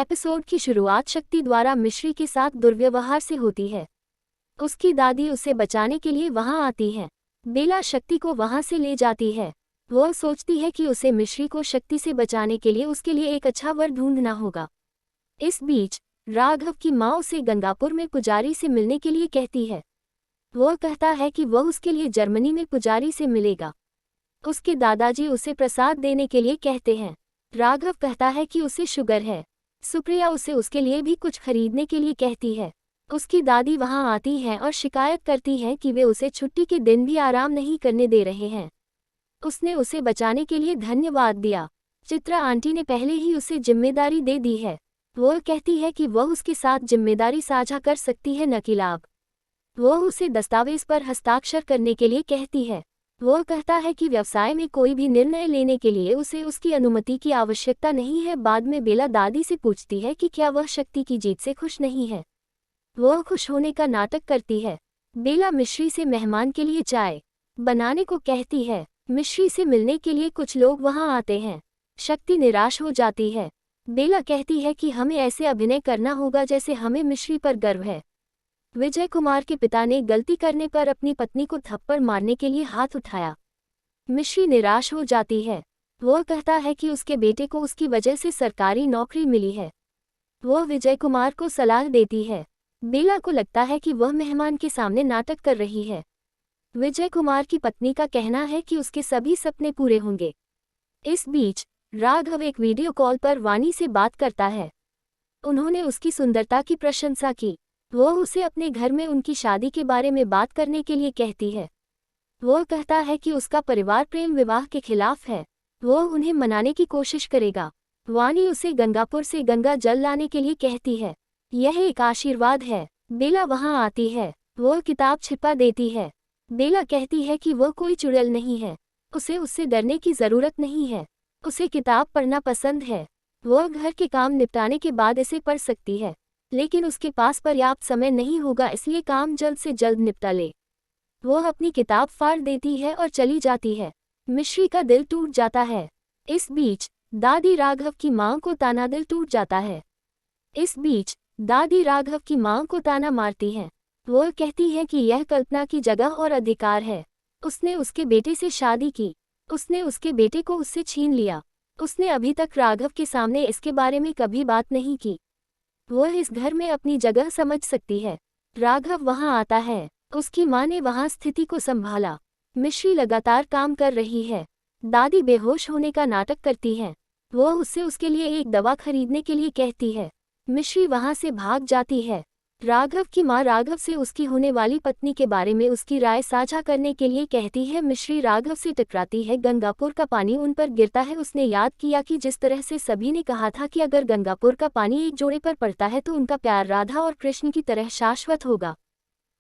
Episode की शुरुआत शक्ति द्वारा मिश्री के साथ दुर्व्यवहार से होती है। उसकी दादी उसे बचाने के लिए वहां आती है। बेला शक्ति को वहां से ले जाती है। वह सोचती है कि उसे मिश्री को शक्ति से बचाने के लिए उसके लिए एक अच्छा वर ढूंढना होगा। इस बीच राघव की माँ उसे गंगापुर में पुजारी से मिलने के लिए कहती है। वह कहता है कि वह उसके लिए जर्मनी में पुजारी से मिलेगा। उसके दादाजी उसे प्रसाद देने के लिए कहते हैं। राघव कहता है कि उसे शुगर है। सुप्रिया उसे उसके लिए भी कुछ खरीदने के लिए कहती है। उसकी दादी वहां आती है और शिकायत करती है कि वे उसे छुट्टी के दिन भी आराम नहीं करने दे रहे हैं। उसने उसे बचाने के लिए धन्यवाद दिया। चित्रा आंटी ने पहले ही उसे जिम्मेदारी दे दी है। वह कहती है कि वह उसके साथ जिम्मेदारी साझा कर सकती है, न कि लाभ। वह उसे दस्तावेज पर हस्ताक्षर करने के लिए कहती है। वह कहता है कि व्यवसाय में कोई भी निर्णय लेने के लिए उसे उसकी अनुमति की आवश्यकता नहीं है। बाद में बेला दादी से पूछती है कि क्या वह शक्ति की जीत से खुश नहीं है। वह खुश होने का नाटक करती है। बेला मिश्री से मेहमान के लिए चाय बनाने को कहती है। मिश्री से मिलने के लिए कुछ लोग वहां आते हैं। शक्ति निराश हो जाती है। बेला कहती है कि हमें ऐसे अभिनय करना होगा जैसे हमें मिश्री पर गर्व है। विजय कुमार के पिता ने गलती करने पर अपनी पत्नी को थप्पड़ मारने के लिए हाथ उठाया। मिश्री निराश हो जाती है। वह कहता है कि उसके बेटे को उसकी वजह से सरकारी नौकरी मिली है। वह विजय कुमार को सलाह देती है। बेला को लगता है कि वह मेहमान के सामने नाटक कर रही है। विजय कुमार की पत्नी का कहना है कि उसके सभी सपने पूरे होंगे। इस बीच राघव एक वीडियो कॉल पर वानी से बात करता है। उन्होंने उसकी सुंदरता की प्रशंसा की। वह उसे अपने घर में उनकी शादी के बारे में बात करने के लिए कहती है। वह कहता है कि उसका परिवार प्रेम विवाह के खिलाफ है। वह उन्हें मनाने की कोशिश करेगा। वानी उसे गंगापुर से गंगा जल लाने के लिए कहती है। यह एक आशीर्वाद है। बेला वहां आती है। वह किताब छिपा देती है। बेला कहती है कि वह कोई चुड़ैल नहीं है। उसे उससे डरने की जरूरत नहीं है। उसे किताब पढ़ना पसंद है। वह घर के काम निपटाने के बाद इसे पढ़ सकती है, लेकिन उसके पास पर्याप्त समय नहीं होगा, इसलिए काम जल्द से जल्द निपटा ले। वह अपनी किताब फाड़ देती है और चली जाती है। मिश्री का दिल टूट जाता है। इस बीच दादी राघव की मां को ताना दिल टूट जाता है। इस बीच दादी राघव की मां को ताना मारती है। वह कहती है कि यह कल्पना की जगह और अधिकार है। उसने उसके बेटे से शादी की। उसने उसके बेटे को उससे छीन लिया। उसने अभी तक राघव के सामने इसके बारे में कभी बात नहीं की। वह इस घर में अपनी जगह समझ सकती है। राघव वहां आता है। उसकी मां ने वहां स्थिति को संभाला। मिश्री लगातार काम कर रही है। दादी बेहोश होने का नाटक करती है। वह उससे उसके लिए एक दवा खरीदने के लिए कहती है। मिश्री वहां से भाग जाती है। राघव की मां राघव से उसकी होने वाली पत्नी के बारे में उसकी राय साझा करने के लिए कहती है। मिश्री राघव से टकराती है। गंगापुर का पानी उन पर गिरता है। उसने याद किया कि जिस तरह से सभी ने कहा था कि अगर गंगापुर का पानी एक जोड़े पर पड़ता है तो उनका प्यार राधा और कृष्ण की तरह शाश्वत होगा।